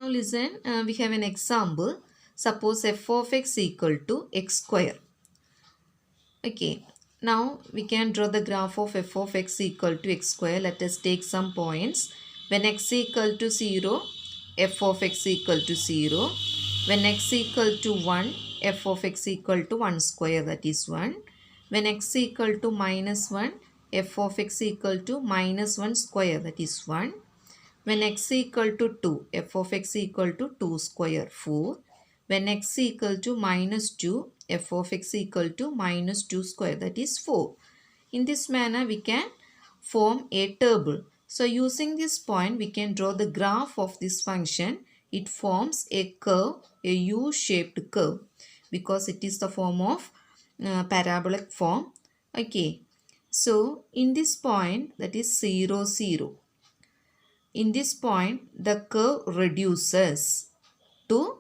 Now listen, we have an example. Suppose f of x equal to x square. Okay, now we can draw the graph of f of x equal to x square. Let us take some points. When x equal to 0, f of x equal to 0. When x equal to 1, f of x equal to 1 square, that is 1. When x equal to minus 1, f of x equal to minus 1 square, that is 1. When x equal to 2, f of x equal to 2 square, 4. When x equal to minus 2, f of x equal to minus 2 square, that is 4. In this manner, we can form a table. So, using this point, we can draw the graph of this function. It forms a curve, a U-shaped curve, because it is the form of parabolic form. Okay. So, in this point, that is 0, 0. In this point, the curve reduces to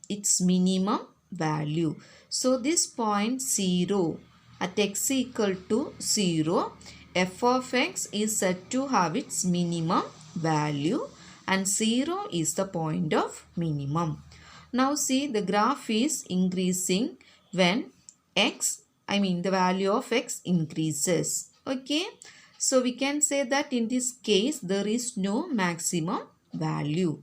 its minimum value. So, this point 0 at x equal to 0, f of x is said to have its minimum value and 0 is the point of minimum. Now, see, the graph is increasing when the value of x increases. Okay. So, we can say that in this case, there is no maximum value.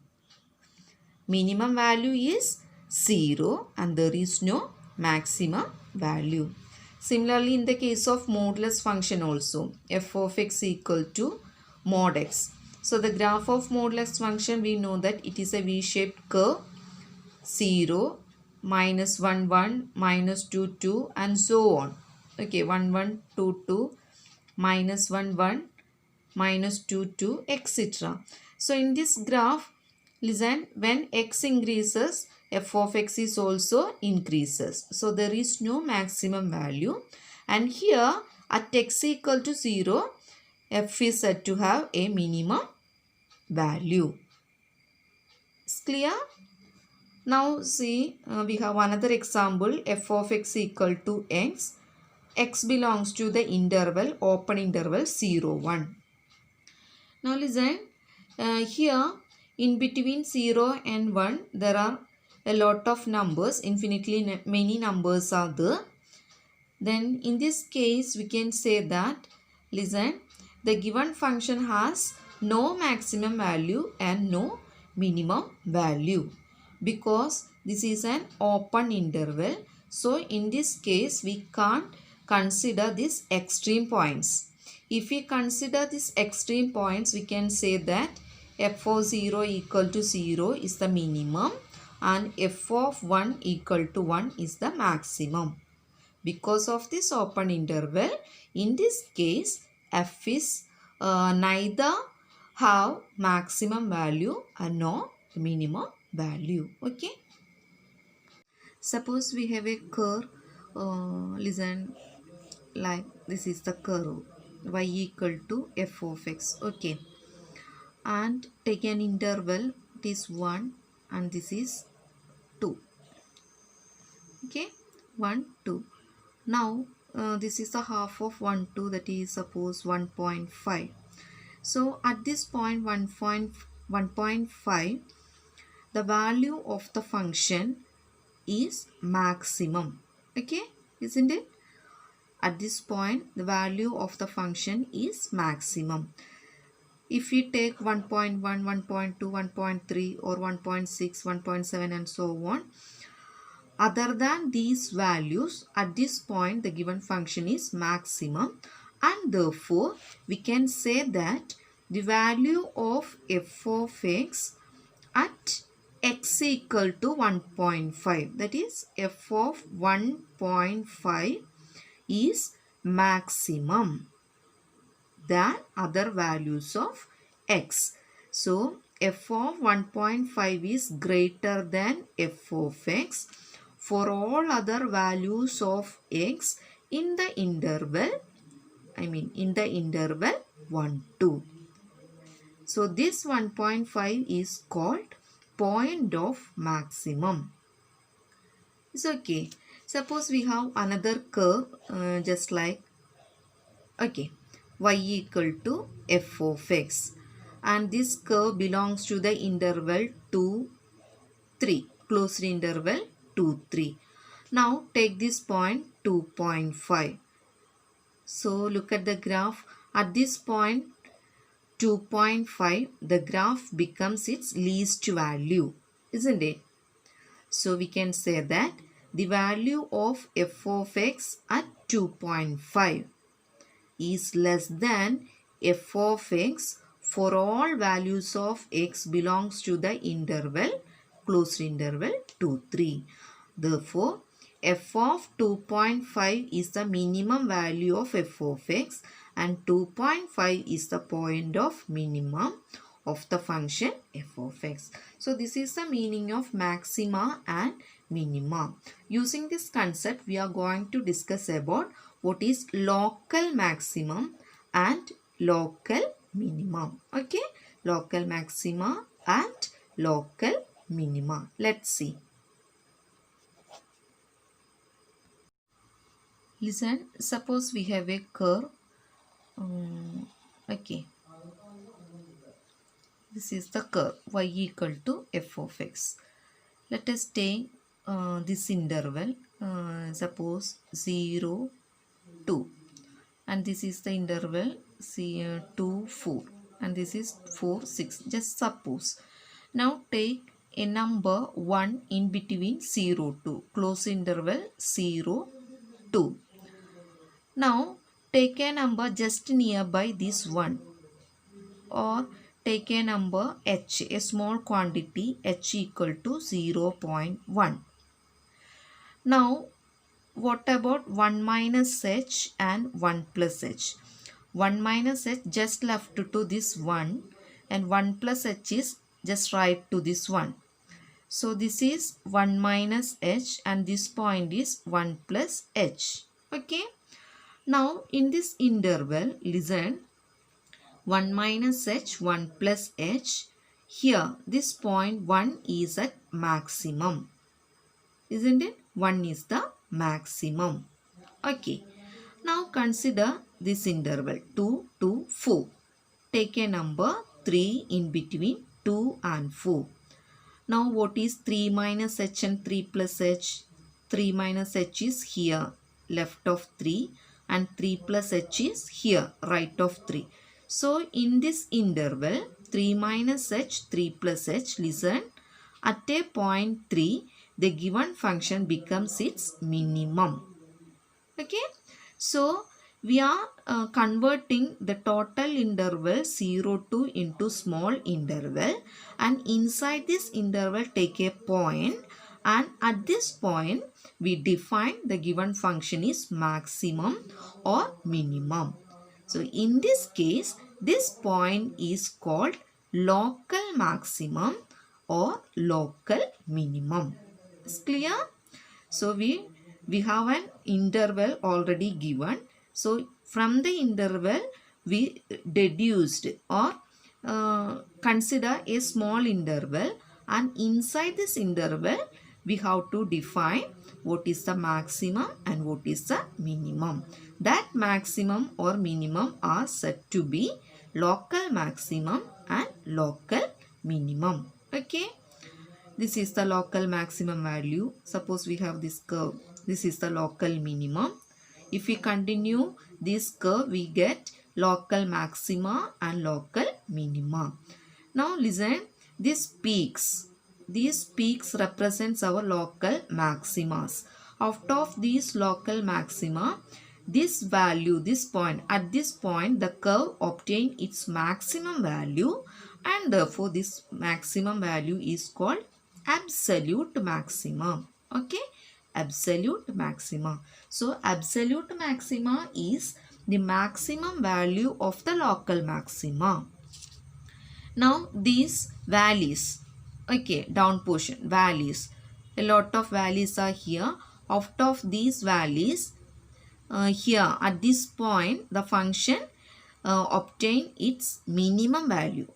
Minimum value is 0 and there is no maximum value. Similarly, in the case of modulus function also, f of x equal to mod x. So, the graph of modulus function, we know that it is a V-shaped curve, 0, minus 1, 1, minus 2, 2 and so on. Okay, 1, 1, 2, 2, minus 1, 1, minus 2, 2, etc. So, in this graph, listen, when x increases, f of x is also increases. So, there is no maximum value. And here, at x equal to 0, f is said to have a minimum value. It's clear? Now, see, we have another example, f of x equal to x. X belongs to the interval, open interval 0, 1. Now, listen, here in between 0 and 1, there are a lot of numbers, infinitely many numbers are there. Then in this case, we can say that, listen, the given function has no maximum value and no minimum value because this is an open interval. So, in this case, we can't consider these extreme points. If we consider these extreme points, we can say that f of 0 equal to 0 is the minimum and f of 1 equal to 1 is the maximum. Because of this open interval, in this case, f is neither have maximum value and nor minimum value. Okay. Suppose we have a curve, listen, like this is the curve y equal to f of x. Okay. And take an interval, it is 1 and this is 2. Okay. 1, 2. Now, this is the half of 1, 2, that is suppose 1.5. So, at this point 1.5, the value of the function is maximum. Okay, isn't it? At this point, the value of the function is maximum. If we take 1.1, 1.2, 1.3 or 1.6, 1.7 and so on, other than these values, at this point the given function is maximum and therefore we can say that the value of f of x at x equal to 1.5, that is f of 1.5 is maximum than other values of x. So, f of 1.5 is greater than f of x for all other values of x in the interval, in the interval 1, 2. So, this 1.5 is called point of maximum. It's okay. Suppose we have another curve just like, okay, y equal to f of x. and this curve belongs to the interval 2, 3, closed interval 2, 3. Now take this point 2.5. So look at the graph. At this point 2.5, the graph becomes its least value, isn't it? So we can say that the value of f of x at 2.5 is less than f of x for all values of x belongs to the interval closed interval 2, 3. Therefore, f of 2.5 is the minimum value of f of x and 2.5 is the point of minimum of the function f of x. So this is the meaning of maxima and minima. Using this concept, we are going to discuss about what is local maximum and local minimum. Okay, local maxima and local minima. Let's see. Listen, suppose we have a curve. Okay, this is the curve y equal to f of x. Let us take this interval, suppose 0, 2, and this is the interval 2, 4, and this is 4, 6. Just suppose. Now take a number 1 in between 0, 2, close interval 0, 2. Now take a number just nearby this one, or take a number h, a small quantity h equal to 0.1. Now what about 1 minus h and 1 plus h? 1 minus h just left to this 1 and 1 plus h is just right to this 1. So this is 1 minus h and this point is 1 plus h. Okay. Now in this interval, listen, 1 minus h, 1 plus h. Here this point 1 is at maximum. Isn't it? 1 is the maximum. Okay. Now consider this interval 2 to 4. Take a number 3 in between 2 and 4. Now what is 3 minus h and 3 plus h? 3 minus h is here, left of 3, and 3 plus h is here, right of 3. So in this interval 3 minus h, 3 plus h, listen, at a point 3, the given function becomes its minimum. Okay. So we are converting the total interval 0 to into small interval, and inside this interval take a point, and at this point we define the given function is maximum or minimum. So in this case, this point is called local maximum or local minimum. Is clear? So we have an interval already given. So from the interval we deduced or consider a small interval, and inside this interval we have to define what is the maximum and what is the minimum. That maximum or minimum are said to be local maximum and local minimum. Okay. This is the local maximum value. Suppose we have this curve. This is the local minimum. If we continue this curve, we get local maxima and local minima. Now listen, these peaks represents our local maximas. Out of these local maxima, this value, this point, at this point the curve obtained its maximum value, and therefore this maximum value is called absolute maximum. Okay, absolute maxima. So absolute maxima is the maximum value of the local maxima. Now these valleys, okay, down portion, valleys, a lot of valleys are here. Out of these valleys, here at this point the function obtain its minimum value.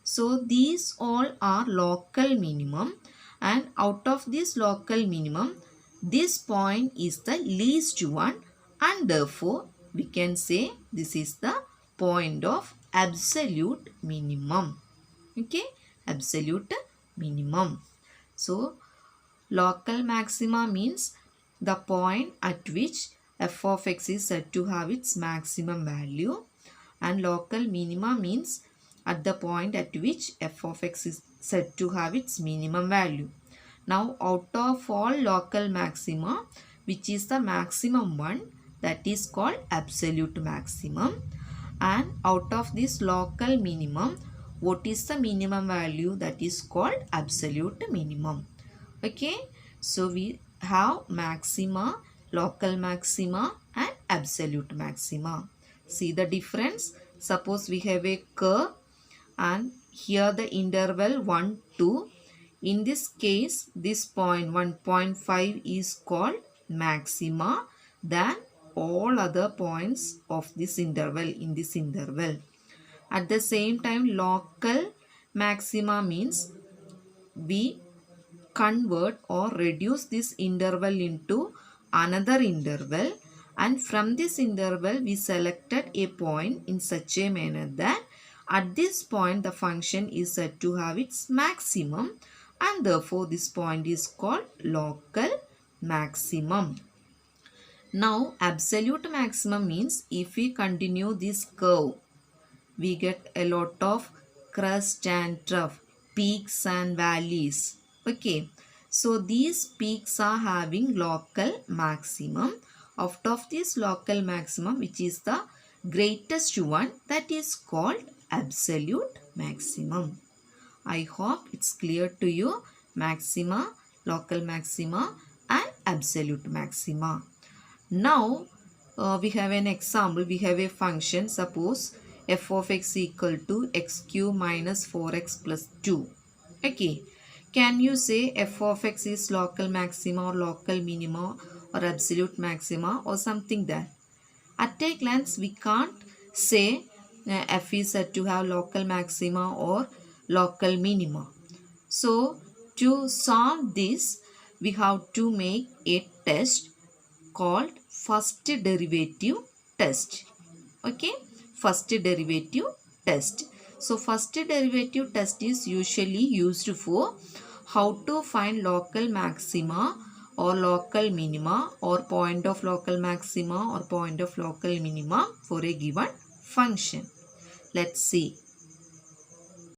So these all are local minimum, and out of this local minimum, this point is the least one, and therefore we can say this is the point of absolute minimum. Okay, absolute minimum. So local maxima means the point at which f of x is said to have its maximum value, and local minima means at the point at which f of x is said to have its minimum value. Now out of all local maxima, which is the maximum one, that is called absolute maximum, and out of this local minimum, what is the minimum value, that is called absolute minimum. Okay, so we have maxima, local maxima and absolute maxima. See the difference. Suppose we have a curve and here the interval 1, 2. In this case, this point 1.5 is called maxima than all other points of this interval in this interval. At the same time, local maxima means we convert or reduce this interval into another interval, and from this interval we selected a point in such a manner that at this point the function is said to have its maximum, and therefore this point is called local maximum. Now absolute maximum means if we continue this curve, we get a lot of crest and trough, peaks and valleys. Okay, so these peaks are having local maximum. Out of this local maximum, which is the greatest one, that is called absolute maximum. I hope it's clear to you. Maxima, local maxima and absolute maxima. Now we have an example. We have a function. Suppose f of x equal to x cube minus 4x plus 2. Okay. Can you say f of x is local maxima or local minima or absolute maxima or something that? At a glance, we can't say f is said to have local maxima or local minima. So, to solve this, we have to make a test called first derivative test. Okay, first derivative test. So first derivative test is usually used for how to find local maxima or local minima or point of local maxima or point of local minima for a given function. Let's see.